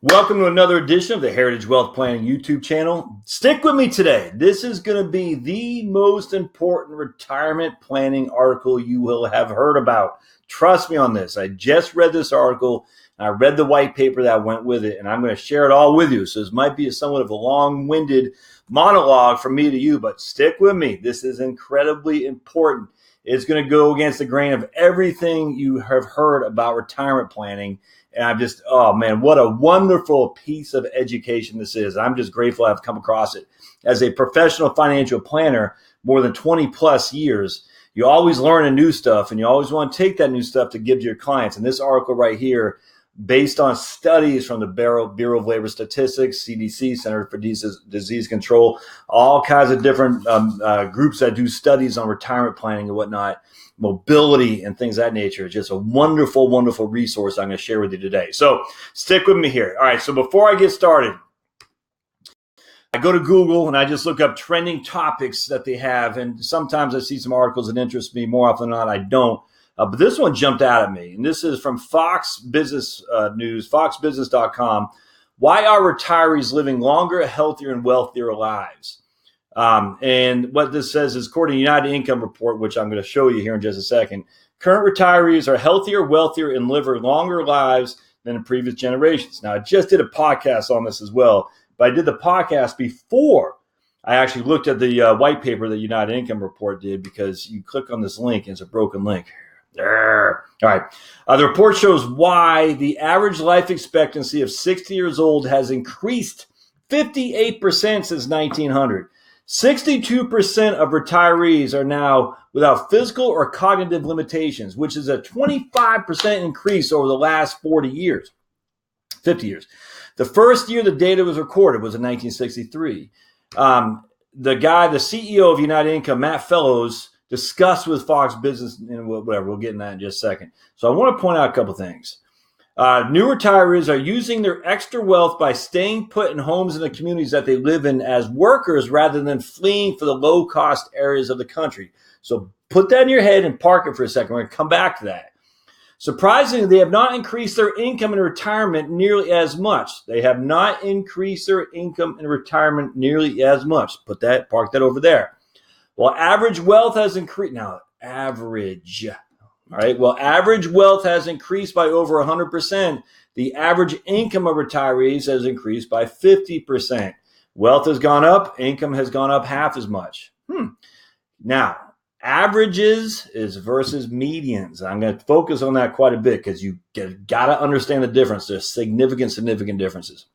Welcome to another edition of the Heritage Wealth Planning YouTube channel. Stick with me today. This is going to be the most important retirement planning article you will have heard about. Trust me on this. I just read this article. I read the white paper that went with it, and I'm going to share it all with you. So this might be somewhat of a long-winded monologue from me to you, but stick with me. This is incredibly important. It's going to go against the grain of everything you have heard about retirement planning. And I'm just, oh man, what a wonderful piece of education this is. I'm just grateful I've come across it. As a professional financial planner, more than 20 plus years, you always learn a new stuff and you always want to take that new stuff to give to your clients. And this article right here, based on studies from the Bureau of Labor Statistics, CDC, Center for Disease Control, all kinds of different groups that do studies on retirement planning and whatnot, mobility and things of that nature. It's just a wonderful, wonderful resource I'm going to share with you today. So stick with me here. All right, so before I get started, I go to Google and I just look up trending topics that they have. And sometimes I see some articles that interest me. More often than not, I don't. But this one jumped out at me. And this is from Fox Business News, foxbusiness.com. Why are retirees living longer, healthier, and wealthier lives? And what this says is, according to United Income Report, which I'm going to show you here in just a second, current retirees are healthier, wealthier, and live longer lives than in previous generations. Now, I just did a podcast on this as well, but I did the podcast before I actually looked at the white paper that United Income Report did, because you click on this link and it's a broken link. All right. The report shows why the average life expectancy of 60 years old has increased 58% since 1900. 62% of retirees are now without physical or cognitive limitations, which is a 25% increase over the last 50 years. The first year the data was recorded was in 1963. The CEO of United Income, Matt Fellows, discussed with Fox Business, and whatever, we'll get in that in just a second. So I want to point out a couple things. New retirees are using their extra wealth by staying put in homes in the communities that they live in as workers rather than fleeing for the low-cost areas of the country. So put that in your head and park it for a second. We're going to come back to that. Surprisingly, they have not increased their income in retirement nearly as much. Park that over there. Well, average wealth has increased. Now, average. All right. Well, average wealth has increased by over 100%. The average income of retirees has increased by 50%. Wealth has gone up. Income has gone up half as much. Now, averages is versus medians. I'm going to focus on that quite a bit because you got to understand the difference. There's significant differences.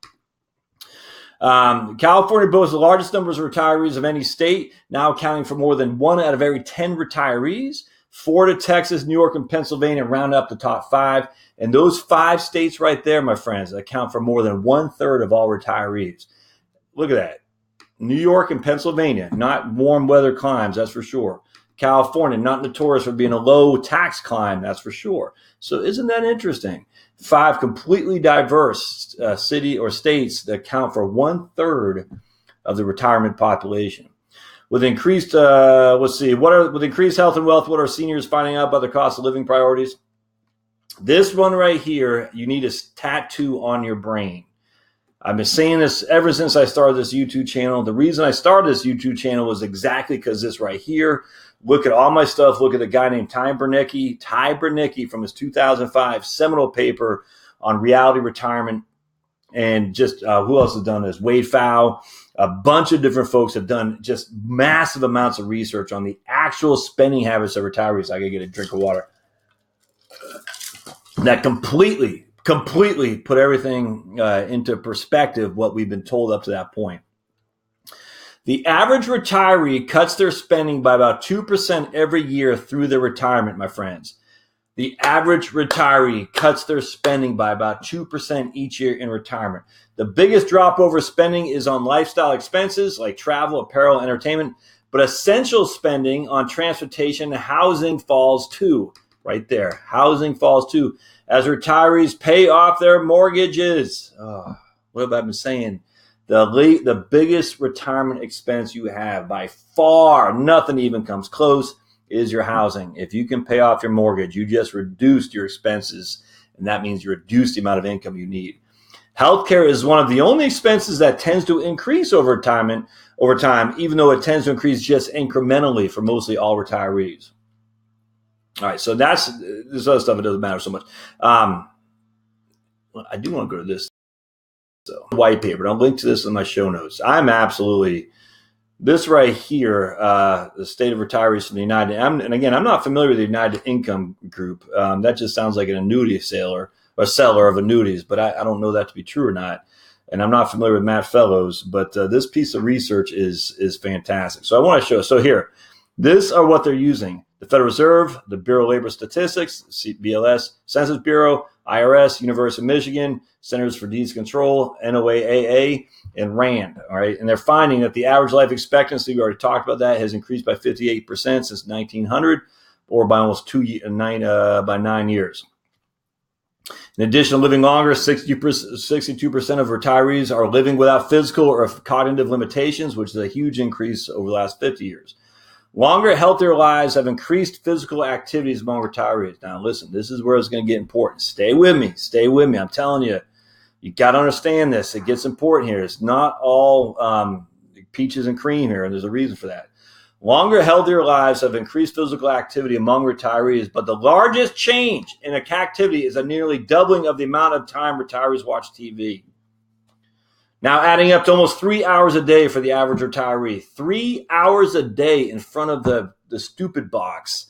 California boasts the largest numbers of retirees of any state, now accounting for more than 1 out of every 10 retirees. Florida, Texas, New York, and Pennsylvania round up the top 5. And those 5 states right there, my friends, account for more than 1/3 of all retirees. Look at that. New York and Pennsylvania, not warm weather climes, that's for sure. California, not notorious for being a low tax climb, that's for sure. So isn't that interesting? 5 completely diverse city or states that account for 1/3 of the retirement population. With increased, with increased health and wealth, what are seniors finding out about their cost of living priorities? This one right here, you need a tattoo on your brain. I've been saying this ever since I started this YouTube channel. The reason I started this YouTube channel was exactly because this right here. Look at all my stuff. Look at a guy named Ty Bernicki from his 2005 seminal paper on reality retirement. And just who else has done this? Wade Pfau. A bunch of different folks have done just massive amounts of research on the actual spending habits of retirees. I got to get a drink of water. That completely put everything into perspective, what we've been told up to that point. The average retiree cuts their spending by about 2% every year through their retirement, my friends. The average retiree cuts their spending by about 2% each year in retirement. The biggest drop over spending is on lifestyle expenses like travel, apparel, entertainment, but essential spending on transportation and housing falls too. Right there. Housing falls too. As retirees pay off their mortgages. What have I been saying? The biggest retirement expense you have by far, nothing even comes close, is your housing. If you can pay off your mortgage, you just reduced your expenses, and that means you reduce the amount of income you need. Healthcare is one of the only expenses that tends to increase over time, even though it tends to increase just incrementally for mostly all retirees. All right, so this other stuff, it doesn't matter so much. I do want to go to this white paper. I'll link to this in my show notes. This right here, the state of retirees from the United, and again, I'm not familiar with the United Income Group. That just sounds like an annuity seller of annuities, but I don't know that to be true or not. And I'm not familiar with Matt Fellows, but this piece of research is fantastic. So I want to show. So here, this are what they're using: the Federal Reserve, the Bureau of Labor Statistics, BLS, Census Bureau, IRS, University of Michigan, Centers for Disease Control, NOAA, and RAND. All right, and they're finding that the average life expectancy, we already talked about that, has increased by 58% since 1900, or by almost 9 years. In addition to living longer, 62% of retirees are living without physical or cognitive limitations, which is a huge increase over the last 50 years. Longer, healthier lives have increased physical activities among retirees. Now, listen, this is where it's going to get important. Stay with me. I'm telling you, you got to understand this. It gets important here. It's not all peaches and cream here, and there's a reason for that. Longer, healthier lives have increased physical activity among retirees, but the largest change in activity is a nearly doubling of the amount of time retirees watch TV. Now adding up to almost 3 hours a day for the average retiree. 3 hours a day in front of the stupid box.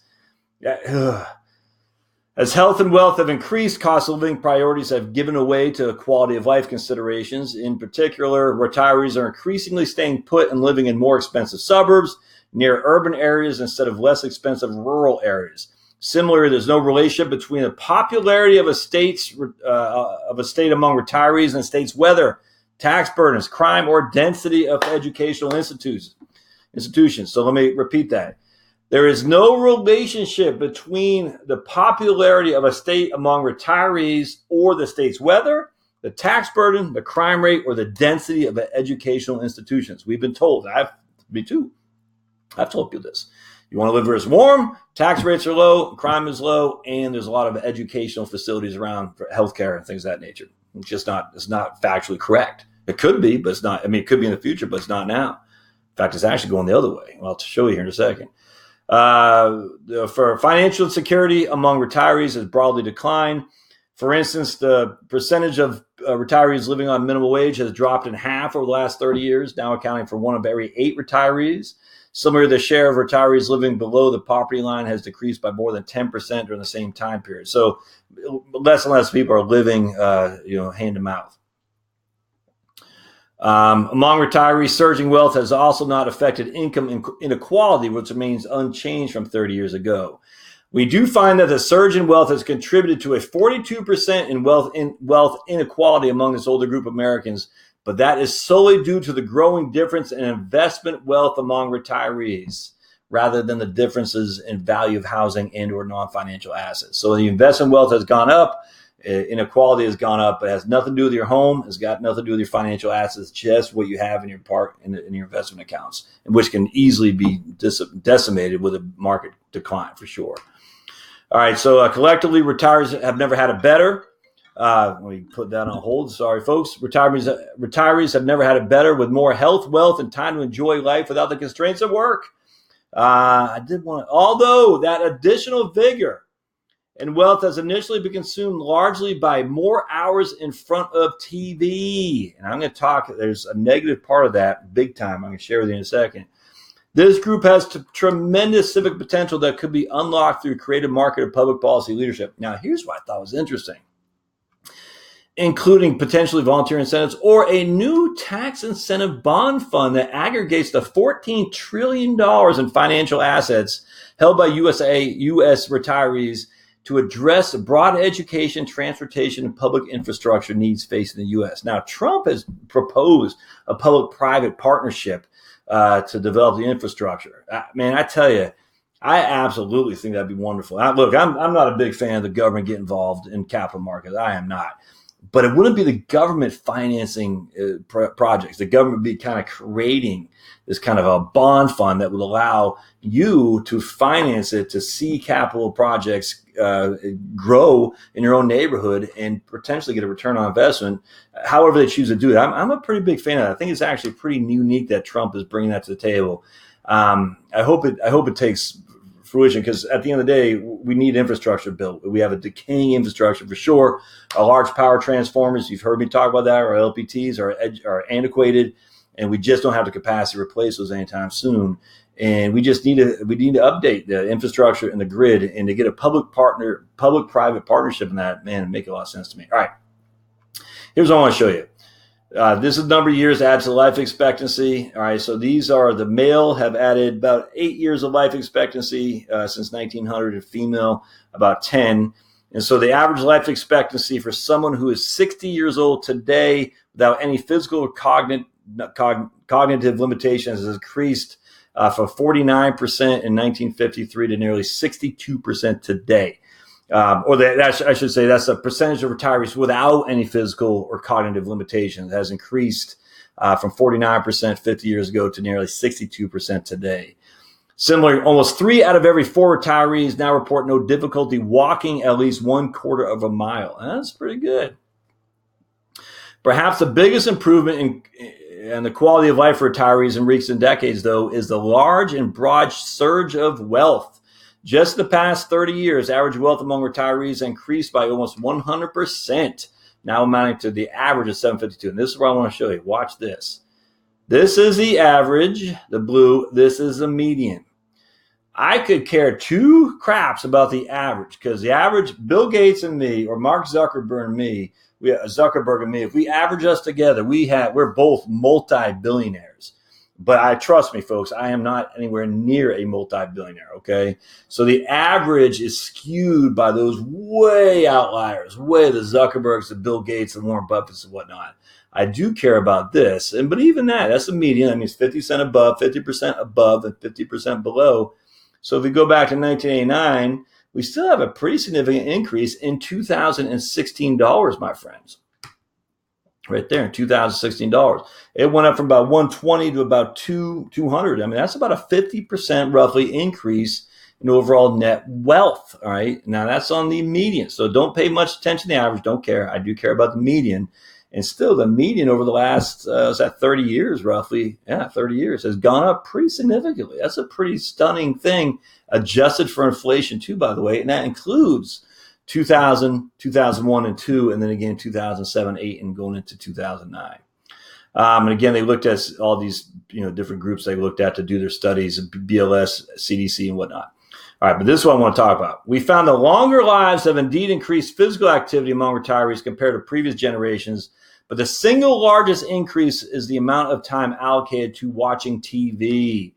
As health and wealth have increased, cost of living priorities have given way to quality of life considerations. In particular, retirees are increasingly staying put and living in more expensive suburbs, near urban areas instead of less expensive rural areas. Similarly, there's no relationship between the popularity of a state among retirees and the state's weather, tax burdens, crime, or density of educational institutions. So let me repeat that. There is no relationship between the popularity of a state among retirees or the state's weather, the tax burden, the crime rate, or the density of educational institutions. We've been told. Me too. I've told people this. You want to live where it's warm, tax rates are low, crime is low, and there's a lot of educational facilities around for healthcare and things of that nature. It's not factually correct. It could be, but it's not. I mean, it could be in the future, but it's not now. In fact, it's actually going the other way. Well, I'll show you here in a second. For financial security among retirees has broadly declined. For instance, the percentage of retirees living on minimum wage has dropped in half over the last 30 years, now accounting for 1 of every 8 retirees. Similarly, the share of retirees living below the poverty line has decreased by more than 10% during the same time period. So less and less people are living, hand to mouth. Among retirees, surging wealth has also not affected income inequality, which remains unchanged from 30 years ago. We do find that the surge in wealth has contributed to a 42% in wealth inequality among this older group of Americans, but that is solely due to the growing difference in investment wealth among retirees, rather than the differences in value of housing and or non-financial assets. So the investment wealth has gone up, inequality has gone up. It has nothing to do with your home. It's got nothing to do with your financial assets, just what you have in your in your investment accounts, which can easily be decimated with a market decline for sure. All right, so collectively, retirees have never had it better. Let me put that on hold. Sorry, folks. Retirees have never had it better, with more health, wealth, and time to enjoy life without the constraints of work. Although that additional vigor and wealth has initially been consumed largely by more hours in front of TV. And I'm going to talk, there's a negative part of that big time. I'm going to share with you in a second. This group has tremendous civic potential that could be unlocked through creative market or public policy leadership. Now, here's what I thought was interesting. Including potentially volunteer incentives or a new tax incentive bond fund that aggregates the $14 trillion in financial assets held by U.S. retirees to address the broad education, transportation, and public infrastructure needs facing the U.S. Now, Trump has proposed a public-private partnership to develop the infrastructure. Man, I tell you, I absolutely think that'd be wonderful. Look, I'm not a big fan of the government getting involved in capital markets. I am not. but it wouldn't be the government financing projects. The government would be kind of creating this kind of a bond fund that would allow you to finance it, to see capital projects grow in your own neighborhood and potentially get a return on investment, however they choose to do it. I'm a pretty big fan of that. I think it's actually pretty unique that Trump is bringing that to the table. I hope it takes fruition, because at the end of the day, we need infrastructure built. We have a decaying infrastructure for sure. Our large power transformers, you've heard me talk about that, our LPTs are antiquated, and we just don't have the capacity to replace those anytime soon. And we need to update the infrastructure and the grid, and to get a public-private partnership in that, man, it'd make a lot of sense to me. All right, here's what I want to show you. This is the number of years added to life expectancy. All right, so these are the male have added about 8 years of life expectancy since 1900, and female about 10. And so the average life expectancy for someone who is 60 years old today without any physical or cognitive limitations has increased from 49% in 1953 to nearly 62% today. I should say that's the percentage of retirees without any physical or cognitive limitations has increased from 49% 50 years ago to nearly 62% today. Similarly, almost 3 out of every 4 retirees now report no difficulty walking at least 1/4 of a mile. That's pretty good. Perhaps the biggest improvement in the quality of life for retirees in recent decades, though, is the large and broad surge of wealth. Just the past 30 years, average wealth among retirees increased by almost 100%, now amounting to the average of 752. And this is what I want to show you. Watch this. This is the average, the blue. This is the median. I could care 2 craps about the average, because the average, Bill Gates and me, or Mark Zuckerberg and me, if we average us together, we're both multi-billionaires. But trust me, folks, I am not anywhere near a multi-billionaire, okay? So the average is skewed by those way outliers, way the Zuckerbergs, the Bill Gates, the Warren Buffetts and whatnot. I do care about this, but even that's the median. That means 50% above, 50% above, and 50% below. So if we go back to 1989, we still have a pretty significant increase in $2016, my friends. Right there in $2016. It went up from about 120 to about 200. I mean, that's about a 50% roughly increase in overall net wealth. All right. Now that's on the median. So don't pay much attention to the average. Don't care. I do care about the median. And still the median over the last 30 years, roughly, 30 years has gone up pretty significantly. That's a pretty stunning thing, adjusted for inflation too, by the way. And that includes 2000, 2001 and 2, and then again 2007, 8, and going into 2009. And again, they looked at all these different groups they looked at to do their studies, BLS, CDC, and whatnot. All right, but this is what I want to talk about. We found that longer lives have indeed increased physical activity among retirees compared to previous generations, but the single largest increase is the amount of time allocated to watching TV.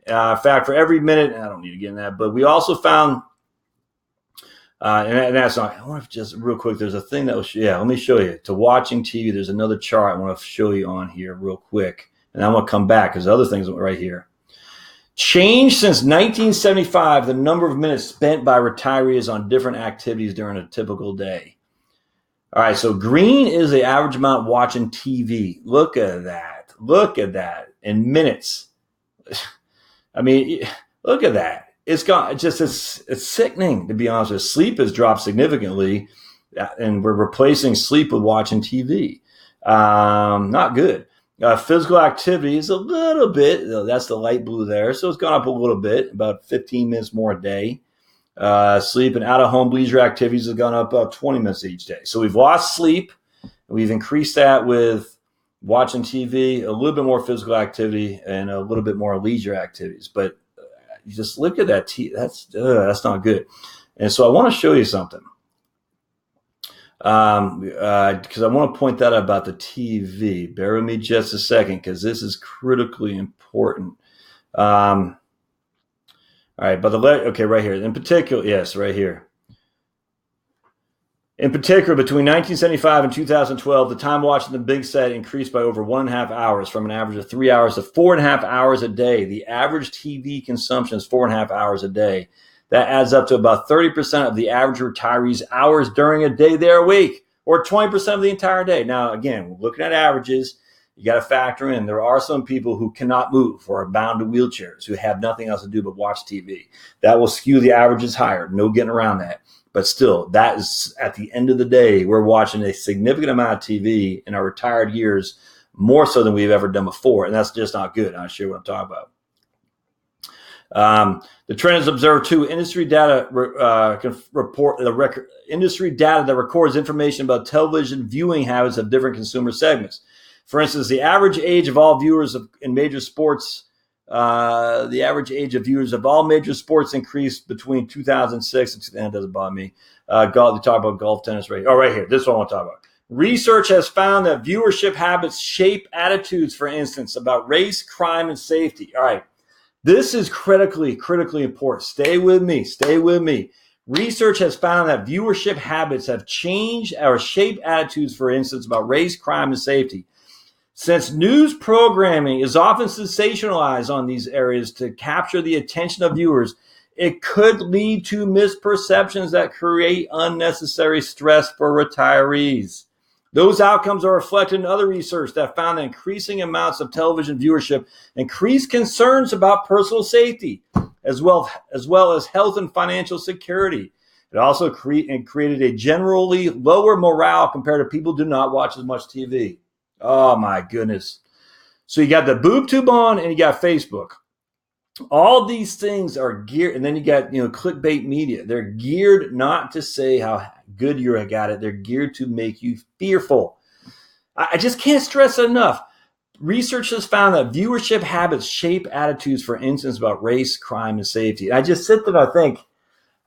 In fact, for every minute, I don't need to get in that, but we also found and that's not, I want to just real quick, there's a thing that was, let me show you. To watching TV, there's another chart I want to show you on here real quick. And I'm going to come back because other things right here. Change since 1975, the number of minutes spent by retirees on different activities during a typical day. All right, so green is the average amount watching TV. Look at that. Look at that in minutes. I mean, look at that. It's sickening, to be honest with you. Sleep has dropped significantly, and we're replacing sleep with watching TV. Not good. Physical activity is a little bit, that's the light blue there. So it's gone up a little bit, about 15 minutes more a day. Sleep and out-of-home leisure activities have gone up about 20 minutes each day. So we've lost sleep. We've increased that with watching TV, a little bit more physical activity, and a little bit more leisure activities. But you just look at that. That's not good. And so I want to show you something. Because I want to point that out about the TV. Bear with me just a second, because this is critically important. All right, but right here. In particular, yes, right here. In particular, between 1975 and 2012, the time watching the big set increased by over 1.5 hours, from an average of 3 hours to 4.5 hours a day. The average TV consumption is 4.5 hours a day. That adds up to about 30% of the average retiree's hours during a day they're awake. or 20% of the entire day. Now, again, looking at averages, you got to factor in there are some people who cannot move or are bound to wheelchairs, who have nothing else to do but watch TV. That will skew the averages higher. No getting around that. But still, that is, at the end of the day, we're watching a significant amount of TV in our retired years, more so than we've ever done before. And that's just not good. I'll show you what I'm talking about. The trend is observed too. Industry data industry data that records information about television viewing habits of different consumer segments. For instance, the average age of all viewers in major sports, the average age of viewers of all major sports increased between 2006 and that doesn't bother me. Golf, they talk about golf, tennis, right? Oh, right here. This is what I want to talk about. Research has found that viewership habits shape attitudes, for instance, about race, crime, and safety. All right. This is critically important. Stay with me. Research has found that viewership habits have changed or shaped attitudes, for instance, about race, crime, and safety. Since news programming is often sensationalized on these areas to capture the attention of viewers, it could lead to misperceptions that create unnecessary stress for retirees. Those outcomes are reflected in other research that found that increasing amounts of television viewership increased concerns about personal safety, as well as health and financial security. It also created a generally lower morale compared to people who do not watch as much TV. Oh my goodness. So you got the boob tube on and you got Facebook. All these things are geared, and then you got, clickbait media. They're geared not to say how good you got it. They're geared to make you fearful. I just can't stress it enough. Research has found that viewership habits shape attitudes, for instance, about race, crime, and safety. And I just sit there and I think,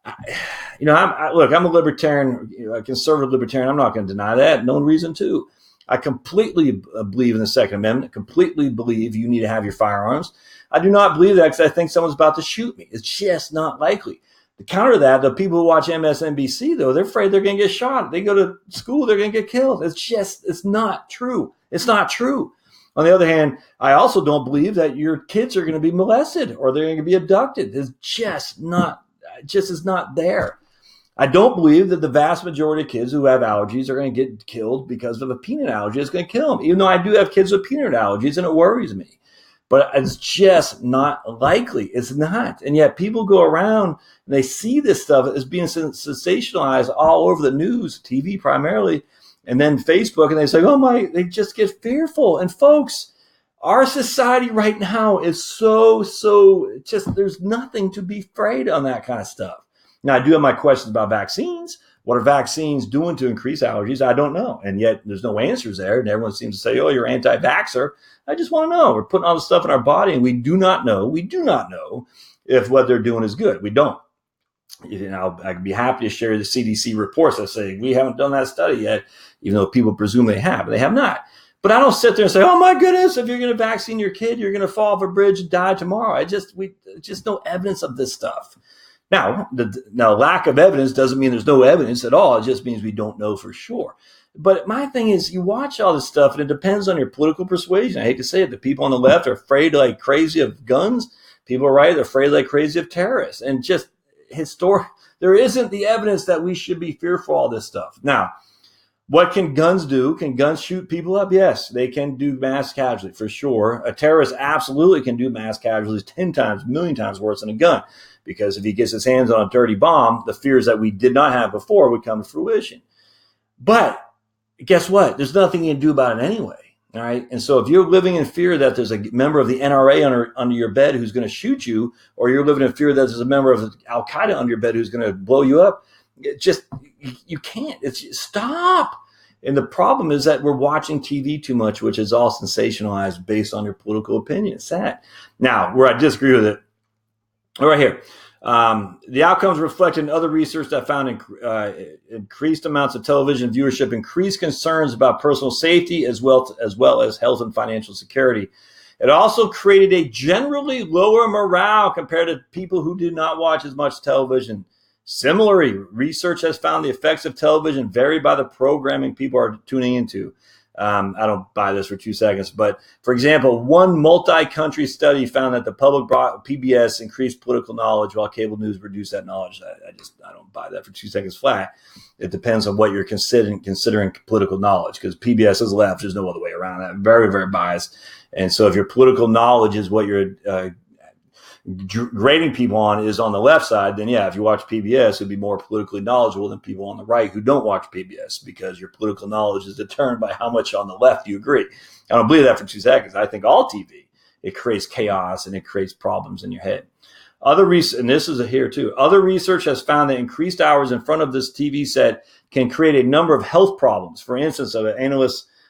I'm a libertarian, a conservative libertarian. I'm not going to deny that. No reason to. I completely believe in the Second Amendment, completely believe you need to have your firearms. I do not believe that because I think someone's about to shoot me. It's just not likely. To counter that, the people who watch MSNBC, though, they're afraid they're going to get shot. They go to school, they're going to get killed. It's not true. It's not true. On the other hand, I also don't believe that your kids are going to be molested or they're going to be abducted. It's just is not there. I don't believe that the vast majority of kids who have allergies are going to get killed because of a peanut allergy. It's going to kill them, even though I do have kids with peanut allergies, and it worries me. But it's just not likely. It's not. And yet people go around and they see this stuff as being sensationalized all over the news, TV primarily, and then Facebook, and they say, they just get fearful. And folks, our society right now is so just, there's nothing to be afraid on that kind of stuff. Now, I do have my questions about vaccines. What are vaccines doing to increase allergies? I don't know. And yet there's no answers there. And everyone seems to say, you're anti-vaxxer. I just want to know. We're putting all this stuff in our body and we do not know if what they're doing is good. We don't. I'd be happy to share the CDC reports that say we haven't done that study yet, even though people presume they have. They have not. But I don't sit there and say, oh my goodness, if you're going to vaccine your kid, you're going to fall off a bridge and die tomorrow. Just no evidence of this stuff. Now, lack of evidence doesn't mean there's no evidence at all. It just means we don't know for sure. But my thing is, you watch all this stuff, and it depends on your political persuasion. I hate to say it. The people on the left are afraid like crazy of guns. People are right. They're afraid like crazy of terrorists. And just there isn't the evidence that we should be fearful of all this stuff. Now, what can guns do? Can guns shoot people up? Yes, they can do mass casualty for sure. A terrorist absolutely can do mass casualties 10 times, a million times worse than a gun. Because if he gets his hands on a dirty bomb, the fears that we did not have before would come to fruition. But guess what? There's nothing you can do about it anyway. All right. And so if you're living in fear that there's a member of the NRA under your bed who's going to shoot you, or you're living in fear that there's a member of Al Qaeda under your bed who's going to blow you up, you can't. Stop. And the problem is that we're watching TV too much, which is all sensationalized based on your political opinion. It's sad. Now, where I disagree with it, right here. The outcomes reflected in other research that found increased amounts of television viewership increased concerns about personal safety as well as health and financial security. It also created a generally lower morale compared to people who did not watch as much television. Similarly, research has found the effects of television vary by the programming people are tuning into. I don't buy this for 2 seconds, but for example, one multi-country study found that the public PBS increased political knowledge while cable news reduced that knowledge. I don't buy that for 2 seconds flat. It depends on what you're considering political knowledge, because PBS is left. There's no other way around that. Very, very biased. And so if your political knowledge is what you're grading people on is on the left side, then yeah, if you watch PBS, it'd be more politically knowledgeable than people on the right who don't watch PBS, because your political knowledge is determined by how much on the left you agree. I don't believe that for 2 seconds. I think all TV, it creates chaos and it creates problems in your head. Other research, and this is here too, other research has found that increased hours in front of this TV set can create a number of health problems. For instance, an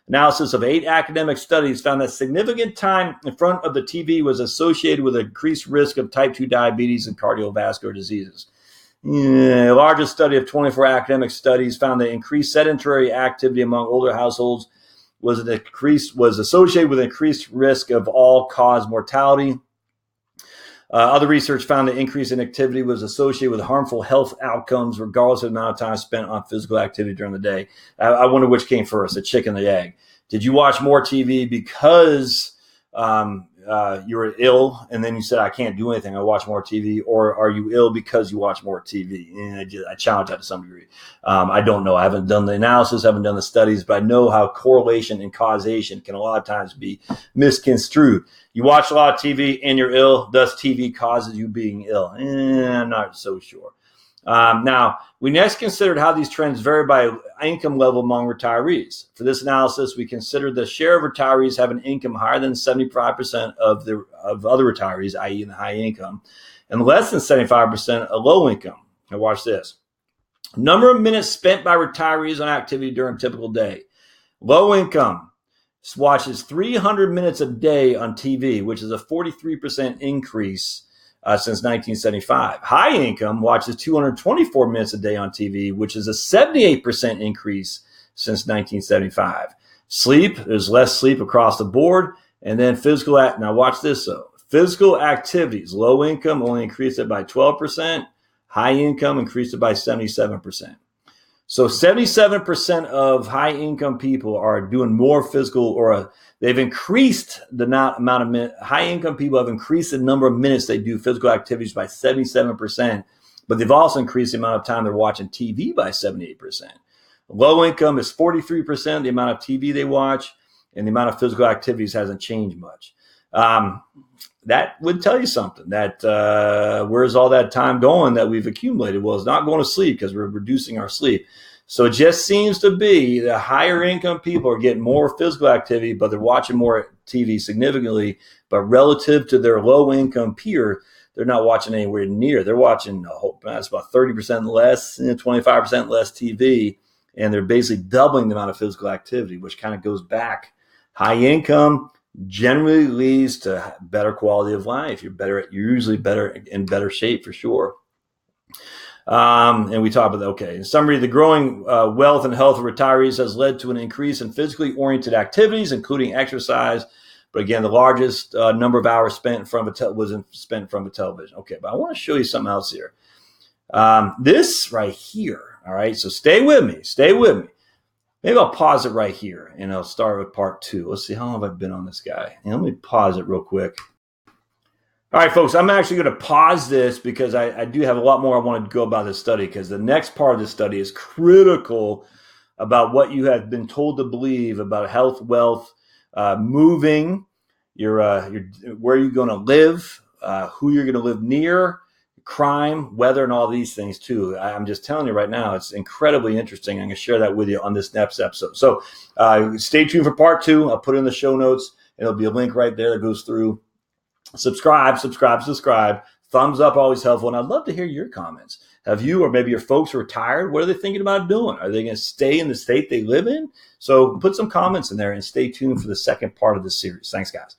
analysis of 8 academic studies found that significant time in front of the TV was associated with increased risk of type 2 diabetes and cardiovascular diseases. The largest study of 24 academic studies found that increased sedentary activity among older households was associated with increased risk of all-cause mortality. Other research found that increase in activity was associated with harmful health outcomes, regardless of the amount of time spent on physical activity during the day. I wonder which came first, the chicken or the egg. Did you watch more TV because you were ill and then you said, I can't do anything, I watch more TV? Or are you ill because you watch more TV? And I challenge that to some degree. I don't know. I haven't done the analysis, haven't done the studies, but I know how correlation and causation can a lot of times be misconstrued. You watch a lot of TV and you're ill, thus TV causes you being ill. I'm not so sure. Now, we next considered how these trends vary by income level among retirees. For this analysis, we considered the share of retirees have an income higher than 75% of other retirees, i.e. in the high income, and less than 75% of low income. Now watch this. Number of minutes spent by retirees on activity during a typical day. Low income watches 300 minutes a day on TV, which is a 43% increase since 1975. High income watches 224 minutes a day on TV, which is a 78% increase since 1975. Sleep, there's less sleep across the board. And then now watch this though. Physical activities, low income only increased it by 12%. High income increased it by 77%. So 77% of high income people are doing more physical, or they've increased the amount of minutes. High income people have increased the number of minutes they do physical activities by 77%, but they've also increased the amount of time they're watching TV by 78%. Low income is 43%, the amount of TV they watch, and the amount of physical activities hasn't changed much. That would tell you something, that where's all that time going that we've accumulated? Well, it's not going to sleep because we're reducing our sleep. So it just seems to be the higher income people are getting more physical activity, but they're watching more TV significantly. But relative to their low income peer, they're not watching anywhere near. They're watching, that's about 30% less, 25% less TV. And they're basically doubling the amount of physical activity, which kind of goes back. High income generally leads to better quality of life. You're usually in better shape for sure. And we talk about that. Okay. In summary, the growing wealth and health of retirees has led to an increase in physically oriented activities, including exercise. But again, the largest number of hours spent in front of was spent in front of a television. Okay, but I want to show you something else here. This right here. All right. So stay with me. Maybe I'll pause it right here and I'll start with part 2. Let's see, how long have I been on this guy? And let me pause it real quick. All right, folks, I'm actually going to pause this because I do have a lot more I want to go about this study, because the next part of this study is critical about what you have been told to believe about health, wealth, moving, where you're going to live, who you're going to live near, crime, weather, and all these things too. I'm just telling you right now, it's incredibly interesting. I'm going to share that with you on this next episode. So stay tuned for part 2. I'll put it in the show notes. There'll be a link right there that goes through. Subscribe. Thumbs up, always helpful. And I'd love to hear your comments. Have you, or maybe your folks, retired? What are they thinking about doing? Are they going to stay in the state they live in? So put some comments in there and stay tuned for the second part of this series. Thanks, guys.